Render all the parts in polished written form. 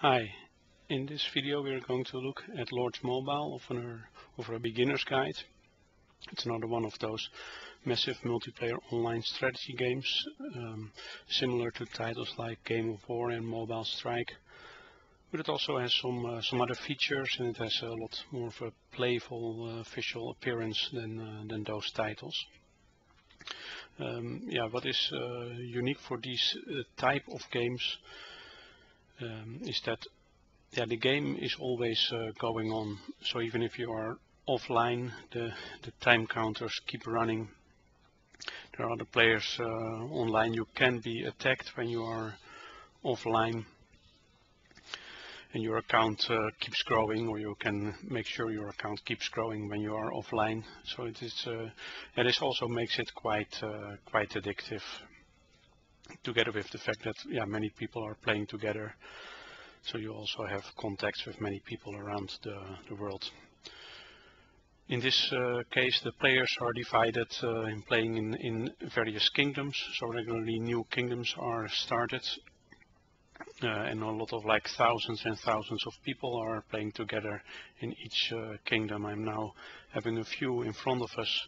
Hi, in this video we are going to look at Lords Mobile over a beginner's guide. It's another one of those massive multiplayer online strategy games, similar to titles like Game of War and Mobile Strike. But it also has some other features, and it has a lot more of a playful visual appearance than those titles. What is unique for these type of games is that the game is always going on. So even if you are offline, the time counters keep running. There are other players online. You can be attacked when you are offline, and your account keeps growing, or you can make sure your account keeps growing when you are offline. So it is, this also makes it quite addictive, together with the fact that many people are playing together. So you also have contacts with many people around the world. In this case, the players are divided in playing in various kingdoms. So regularly new kingdoms are started, and a lot of thousands and thousands of people are playing together in each kingdom. I'm now having a view in front of us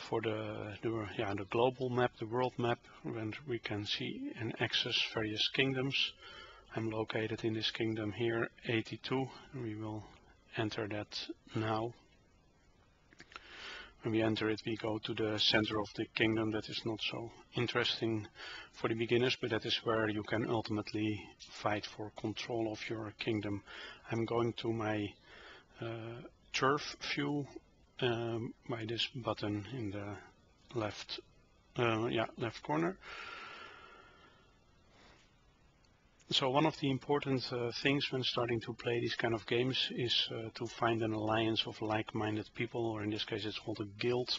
for the global map, the world map, and we can see and access various kingdoms. I'm located in this kingdom here, 82. We will enter that now. When we enter it, we go to the center of the kingdom. That is not so interesting for the beginners, but that is where you can ultimately fight for control of your kingdom. I'm going to my turf view by this button in the left corner. So one of the important things when starting to play these kind of games is to find an alliance of like-minded people, or in this case it's called a guild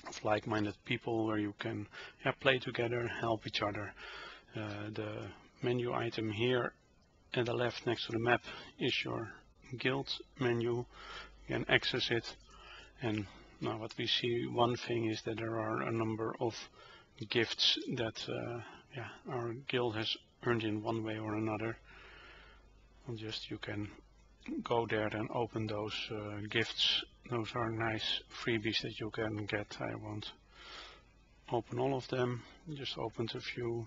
of like-minded people, where you can play together, help each other. The menu item here at the left next to the map is your guild menu. You can access it, and now what we see, one thing is that there are a number of gifts that our guild has earned in one way or another. You can go there and open those gifts. Those are nice freebies that you can get. I won't open all of them, just opened a few.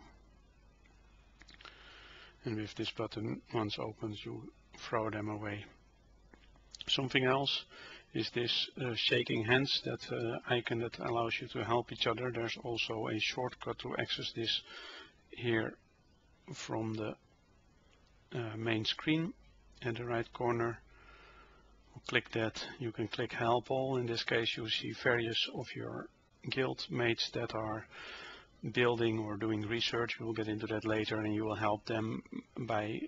And with this button, once opened, you throw them away. Something else is this shaking hands, that icon that allows you to help each other. There's also a shortcut to access this here from the main screen at the right corner. Click that. You can click help all. In this case you see various of your guild mates that are building or doing research. We will get into that later, and you will help them by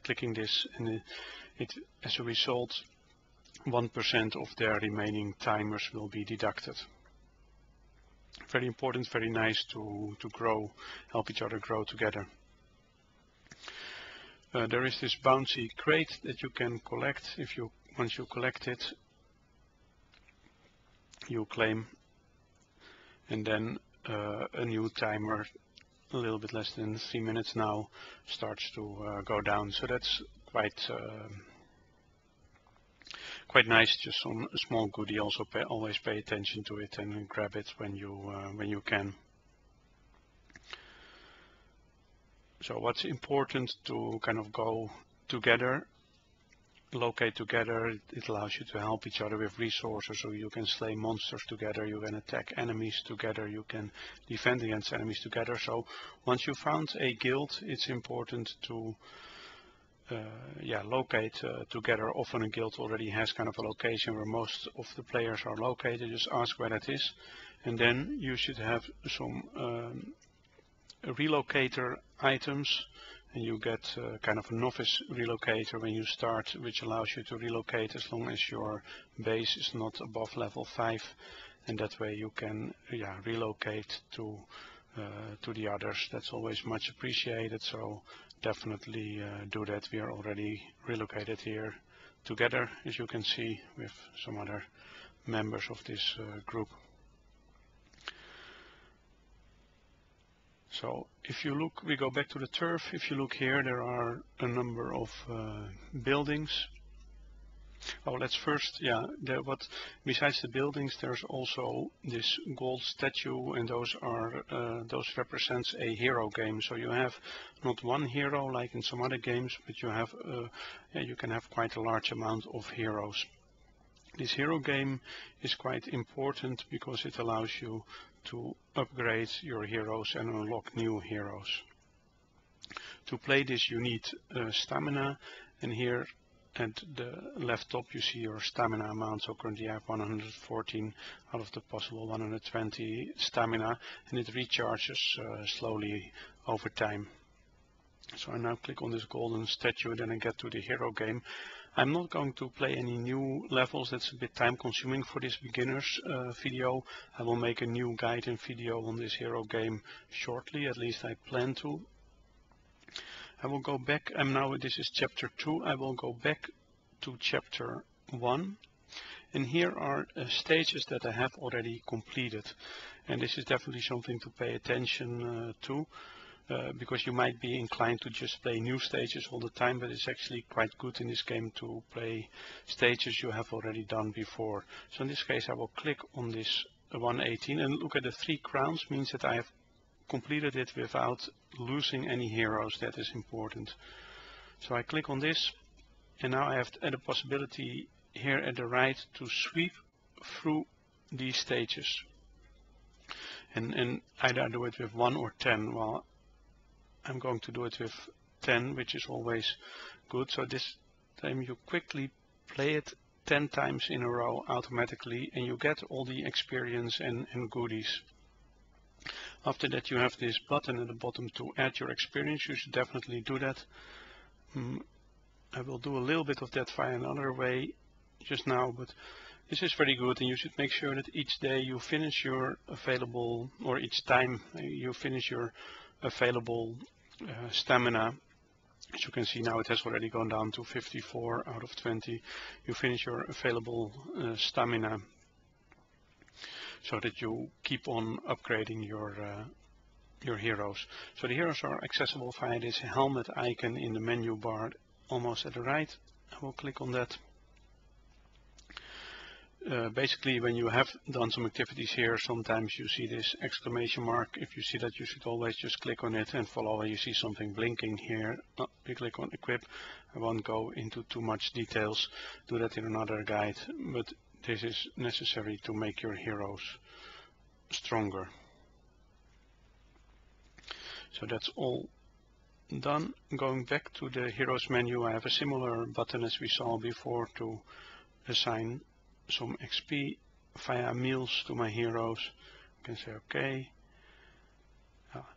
clicking this, and as a result 1% of their remaining timers will be deducted. Very important, very nice to grow, help each other grow together. There is this bouncy crate that you can collect. Once you collect it, you claim, and then a new timer, a little bit less than 3 minutes now, starts to go down. So that's quite nice. Just some small goodie. Also always pay attention to it and grab it when you can. So what's important to kind of go together, locate together. It allows you to help each other with resources, so you can slay monsters together, you can attack enemies together, you can defend against enemies together. So once you found a guild, it's important to locate together. Often a guild already has kind of a location where most of the players are located. Just ask where that is, and then you should have some relocator items, and you get kind of a novice relocator when you start, which allows you to relocate as long as your base is not above level 5, and that way you can relocate to the others. That's always much appreciated, so definitely do that. We are already relocated here together, as you can see, with some other members of this group. So if you look, we go back to the turf. If you look here, there are a number of buildings. Oh, let's first, yeah, besides the buildings, there's also this gold statue, and those represents a hero game. So you have not one hero like in some other games, but you have, yeah, you can have quite a large amount of heroes. This hero game is quite important because it allows you to upgrade your heroes and unlock new heroes. To play this you need stamina, and here at the left top you see your stamina amount. So currently I have 114 out of the possible 120 stamina, and it recharges slowly over time. So I now click on this golden statue, then I get to the hero game. I'm not going to play any new levels, that's a bit time consuming for this beginners video. I will make a new guide and video on this hero game shortly, at least I plan to. I will go back, this is chapter 2, I will go back to chapter 1. And here are stages that I have already completed. And this is definitely something to pay attention to. Because you might be inclined to just play new stages all the time, but it's actually quite good in this game to play stages you have already done before. So in this case I will click on this 118 and look at the 3 crowns, means that I have completed it without losing any heroes. That is important. So I click on this, and now I have the possibility here at the right to sweep through these stages. And either I do it with 1 or 10. Well, I'm going to do it with 10, which is always good. So this time you quickly play it 10 times in a row automatically, and you get all the experience and goodies. After that you have this button at the bottom to add your experience. You should definitely do that. I will do a little bit of that via another way just now, but this is very good, and you should make sure that each day you finish your available, or each time you finish your available stamina. As you can see now, it has already gone down to 54 out of 20. You finish your available stamina so that you keep on upgrading your heroes. So the heroes are accessible via this helmet icon in the menu bar almost at the right. I will click on that. Basically, when you have done some activities here, sometimes you see this exclamation mark. If you see that, you should always just click on it and follow, and you see something blinking here. You click on equip. I won't go into too much details, do that in another guide, but this is necessary to make your heroes stronger. So that's all done. Going back to the heroes menu, I have a similar button as we saw before to assign some XP via meals to my heroes. I can say OK.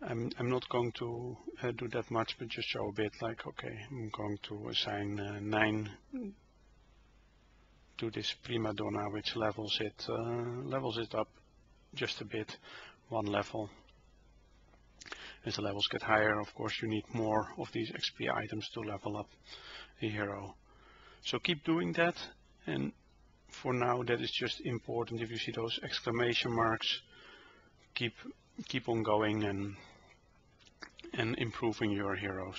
I'm not going to do that much, but just show a bit, like OK, I'm going to assign 9 to this prima donna, which levels it up just a bit, 1 level. As the levels get higher, of course, you need more of these XP items to level up a hero. So keep doing that, and for now that is just important. If you see those exclamation marks, keep on going and improving your heroes.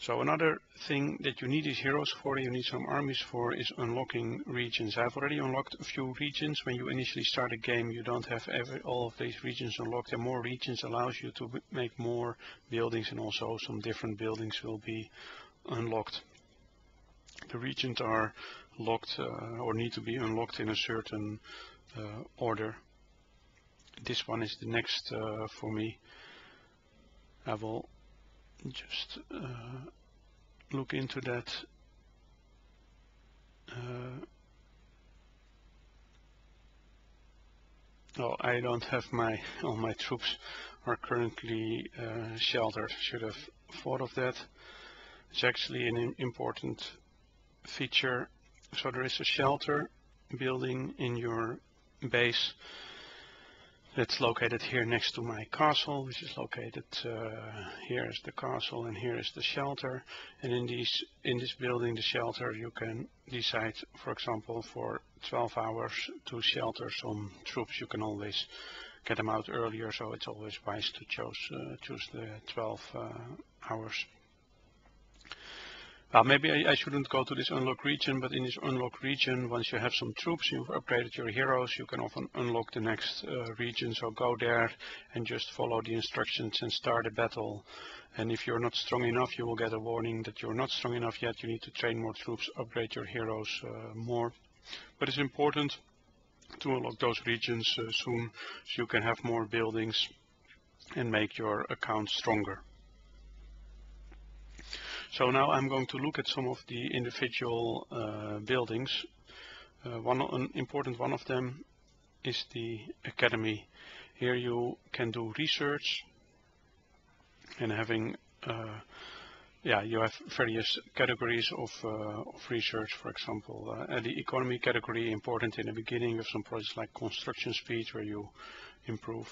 So another thing that you need these heroes for, you need some armies for, is unlocking regions. I've already unlocked a few regions. When you initially start a game, you don't have all of these regions unlocked, and more regions allows you to make more buildings, and also some different buildings will be unlocked. The regions are locked or need to be unlocked in a certain order. This one is the next for me. I will just look into that. Oh, I don't have all my troops are currently sheltered. Should have thought of that. It's actually an important feature. So there is a shelter building in your base that's located here next to my castle, which is located here is the castle and here is the shelter. And in this building, the shelter, you can decide, for example, for 12 hours to shelter some troops. You can always get them out earlier, so it's always wise to choose the 12 hours. Maybe I shouldn't go to this unlock region, but in this unlock region, once you have some troops, you've upgraded your heroes, you can often unlock the next region. So go there and just follow the instructions and start a battle. And if you're not strong enough, you will get a warning that you're not strong enough yet. You need to train more troops, upgrade your heroes more. But it's important to unlock those regions soon, so you can have more buildings and make your account stronger. So now I'm going to look at some of the individual buildings. An important one of them is the academy. Here you can do research, and having you have various categories of research. For example, the economy category, important in the beginning, with some projects like construction speed, where you improve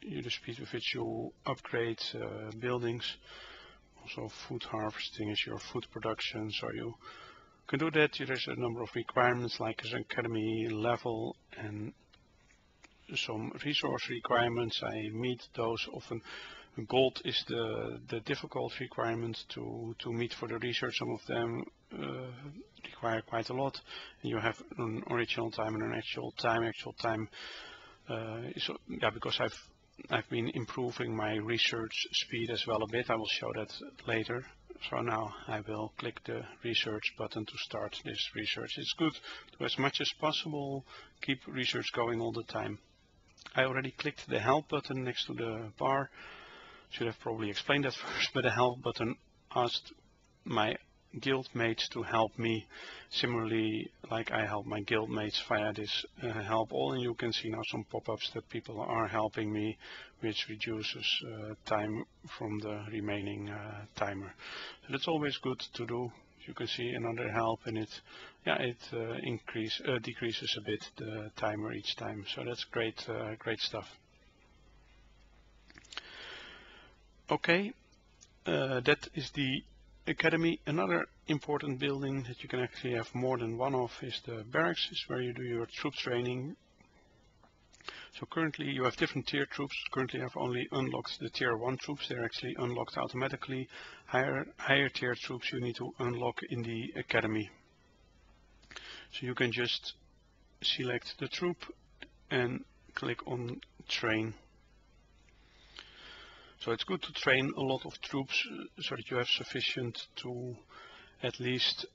the speed with which you upgrade buildings. Also food harvesting is your food production, so you can do that. There's a number of requirements like an academy level and some resource requirements. I meet those often. Gold is the difficult requirement to meet for the research. Some of them require quite a lot. And you have an original time and an actual time. Actual time because I've been improving my research speed as well a bit. I will show that later. So now I will click the research button to start this research. It's good to, as much as possible, keep research going all the time. I already clicked the help button next to the bar. Should have probably explained that first, but the help button asked my guild mates to help me, similarly like I help my guild mates via this help all, and you can see now some pop-ups that people are helping me, which reduces time from the remaining timer. So that's always good to do. You can see another help, and it decreases a bit the timer each time. So that's great, great stuff. Okay, that is the academy. Another important building that you can actually have more than one of is the barracks, is where you do your troop training. So currently you have different tier troops. Currently I've only unlocked the tier 1 troops. They're actually unlocked automatically. Higher tier troops you need to unlock in the academy. So you can just select the troop and click on train. So it's good to train a lot of troops so that you have sufficient to at least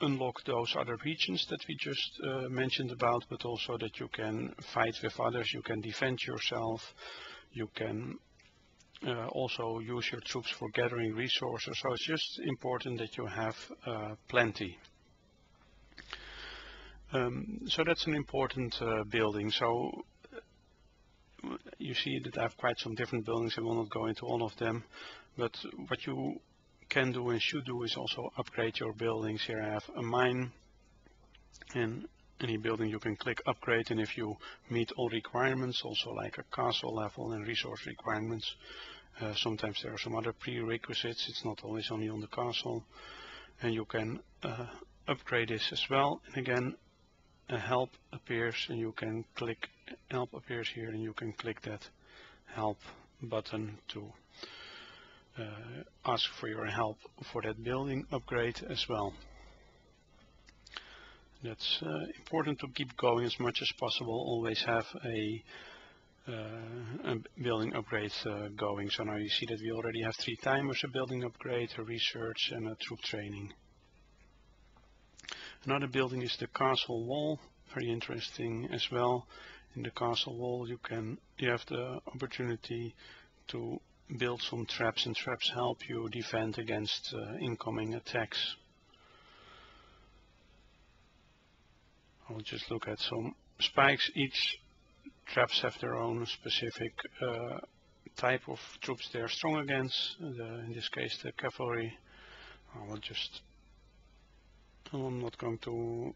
unlock those other regions that we just mentioned about, but also that you can fight with others, you can defend yourself, you can also use your troops for gathering resources. So it's just important that you have plenty. So that's an important building. So you see that I have quite some different buildings. I will not go into all of them, but what you can do and should do is also upgrade your buildings. Here I have a mine, and any building you can click upgrade, and if you meet all requirements, also like a castle level and resource requirements, sometimes there are some other prerequisites. It's not always only on the castle, and you can upgrade this as well. And again, a help appears, and you can click help appears here, and you can click that help button to ask for your help for that building upgrade as well. That's important to keep going as much as possible. Always have a building upgrade going. So now you see that we already have 3 timers: a building upgrade, a research, and a troop training. Another building is the castle wall. Very interesting as well. In the castle wall you have the opportunity to build some traps, and traps help you defend against incoming attacks. I'll just look at some spikes. Each traps have their own specific type of troops they are strong against. In this case the cavalry. I'm not going to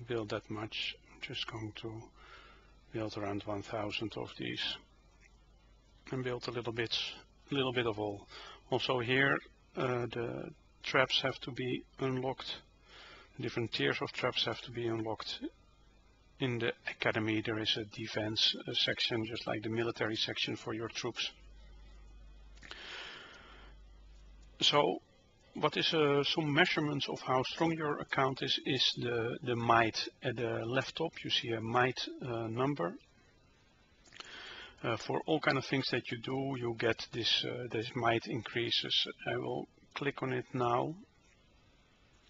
build that much. I'm just going to build around 1,000 of these and build a little bit of all. Also here the traps have to be unlocked. Different tiers of traps have to be unlocked in the academy there is a defense section, just like the military section for your troops. So what is some measurements of how strong your account is the might. At the left top you see a might number. For all kind of things that you do, you get this might increases. I will click on it now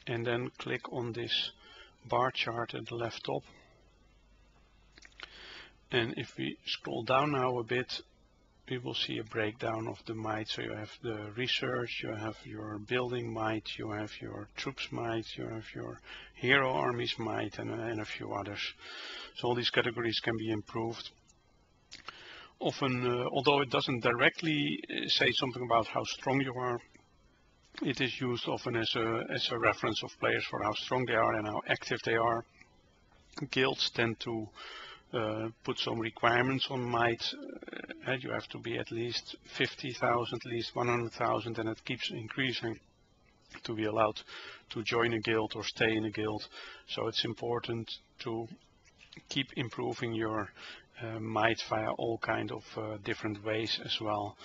and then click on this bar chart at the left top. And if we scroll down now a bit, we will see a breakdown of the might. So you have the research, you have your building might, you have your troops might, you have your hero armies might, and a few others. So all these categories can be improved. Often, although it doesn't directly say something about how strong you are, it is used often as a reference of players for how strong they are and how active they are. Guilds tend to put some requirements on might. You have to be at least 50,000, at least 100,000, and it keeps increasing to be allowed to join a guild or stay in a guild. So it's important to keep improving your might via all kind of different ways as well.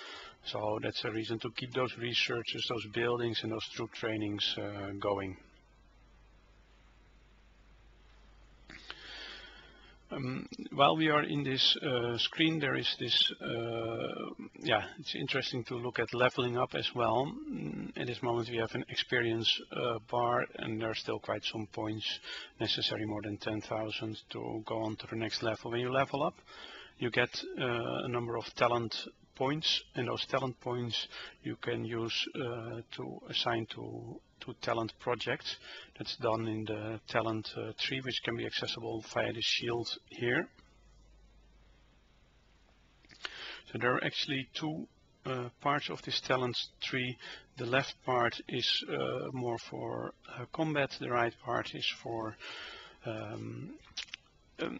So that's a reason to keep those researches, those buildings, and those troop trainings going. While we are in this screen, there is this, it's interesting to look at leveling up as well. At this moment we have an experience bar, and there are still quite some points necessary, more than 10,000 to go on to the next level. When you level up, you get a number of talent points, and those talent points you can use to assign to talent projects. That's done in the talent tree, which can be accessible via the shield here. So there are actually two parts of this talent tree. The left part is more for combat, the right part is for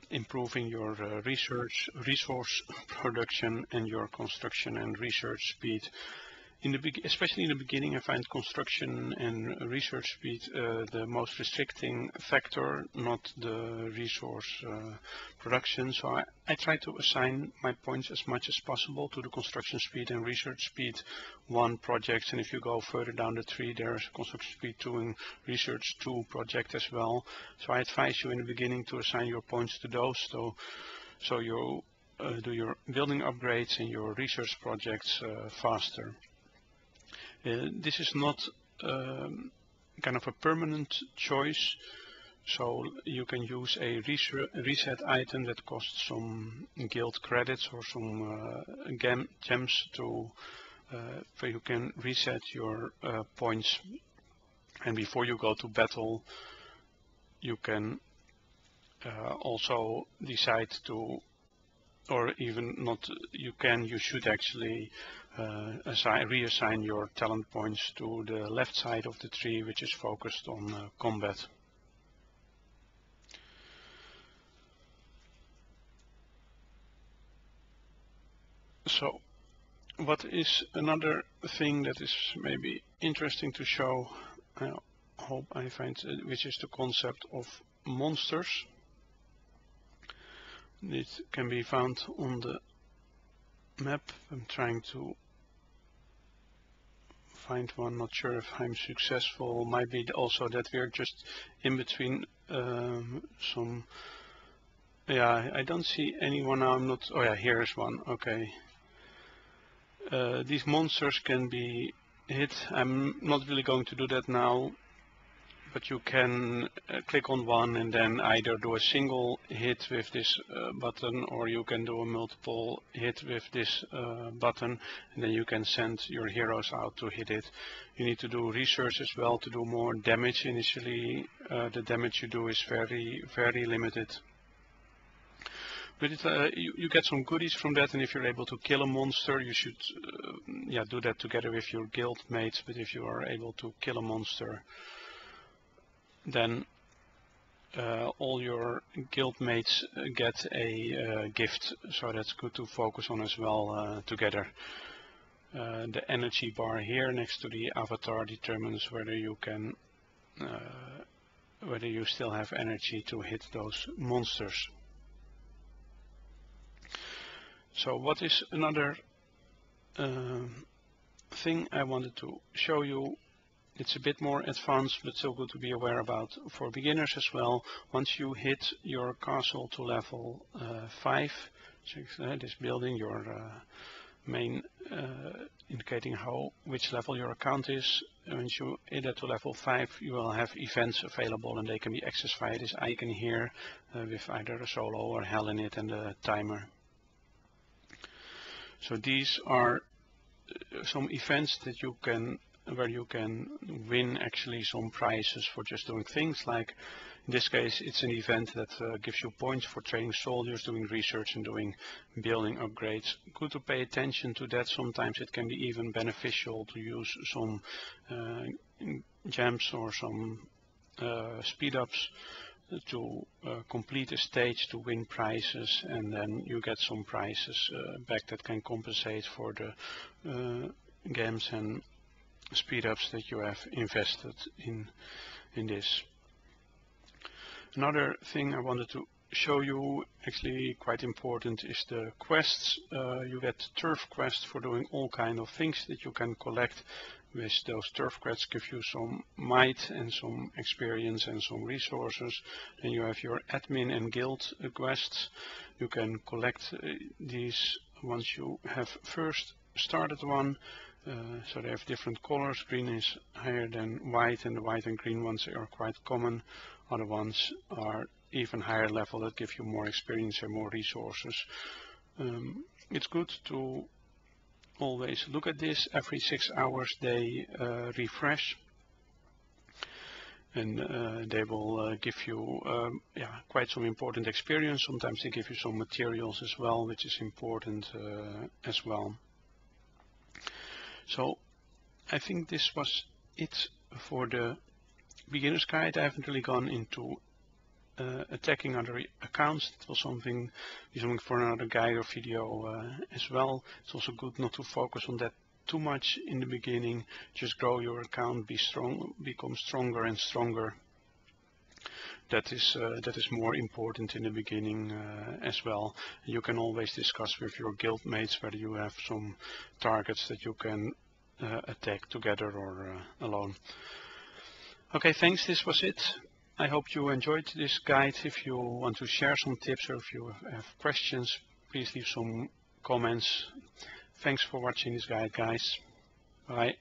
improving your resource production and your construction and research speed. Especially in the beginning, I find construction and research speed the most restricting factor, not the resource production. So I try to assign my points as much as possible to the construction speed and research speed 1 projects, and if you go further down the tree, there's construction speed 2 and research 2 project as well. So I advise you in the beginning to assign your points to those, so you do your building upgrades and your research projects faster. This is not kind of a permanent choice, so you can use a reset item that costs some guild credits or some gems to where you can reset your points, and before you go to battle you can also decide to, or even not, you should actually reassign your talent points to the left side of the tree, which is focused on combat. So what is another thing that is maybe interesting to show, I hope I find, which is the concept of monsters. It can be found on the map. I'm trying to find one, not sure if I'm successful. Might be also that we're just in between some, I don't see anyone now. I'm not, oh yeah, here's one. Okay. These monsters can be hit. I'm not really going to do that now, but you can click on one and then either do a single hit with this button, or you can do a multiple hit with this button, and then you can send your heroes out to hit it. You need to do research as well to do more damage. Initially the damage you do is very, very limited. But you get some goodies from that, and if you're able to kill a monster, you should do that together with your guild mates. But if you are able to kill a monster, then all your guild mates get a gift, so that's good to focus on as well together. The energy bar here next to the avatar determines whether you can whether you still have energy to hit those monsters. So what is another thing I wanted to show you? It's a bit more advanced, but still good to be aware about for beginners as well. Once you hit your castle to level 5, so this building, your main indicating which level your account is. Once you hit that to level 5, you will have events available, and they can be accessed via this icon here with either a solo or hell in it and a timer. So these are some events that you can, where you can win actually some prizes for just doing things. Like in this case, it's an event that gives you points for training soldiers, doing research and doing building upgrades. Good to pay attention to that. Sometimes it can be even beneficial to use some gems or some speed ups to complete a stage to win prizes, and then you get some prizes back that can compensate for the games and speed ups that you have invested in this. Another thing I wanted to show you, actually quite important, is the quests. You get turf quests for doing all kind of things that you can collect. With those turf quests give you some might and some experience and some resources. Then you have your admin and guild quests. You can collect these once you have first started one. So they have different colors. Green is higher than white, and the white and green ones are quite common. Other ones are even higher level that give you more experience and more resources. It's good to always look at this. Every 6 hours they refresh, and they will give you quite some important experience. Sometimes they give you some materials as well, which is important as well. So I think this was it for the beginner's guide. I haven't really gone into attacking other accounts. It was something for another guide or video as well. It's also good not to focus on that too much in the beginning. Just grow your account, be strong, become stronger and stronger. That is more important in the beginning as well. You can always discuss with your guild mates whether you have some targets that you can attack together or alone. Okay, thanks. This was it. I hope you enjoyed this guide. If you want to share some tips or if you have questions, please leave some comments. Thanks for watching this guide, guys. Bye.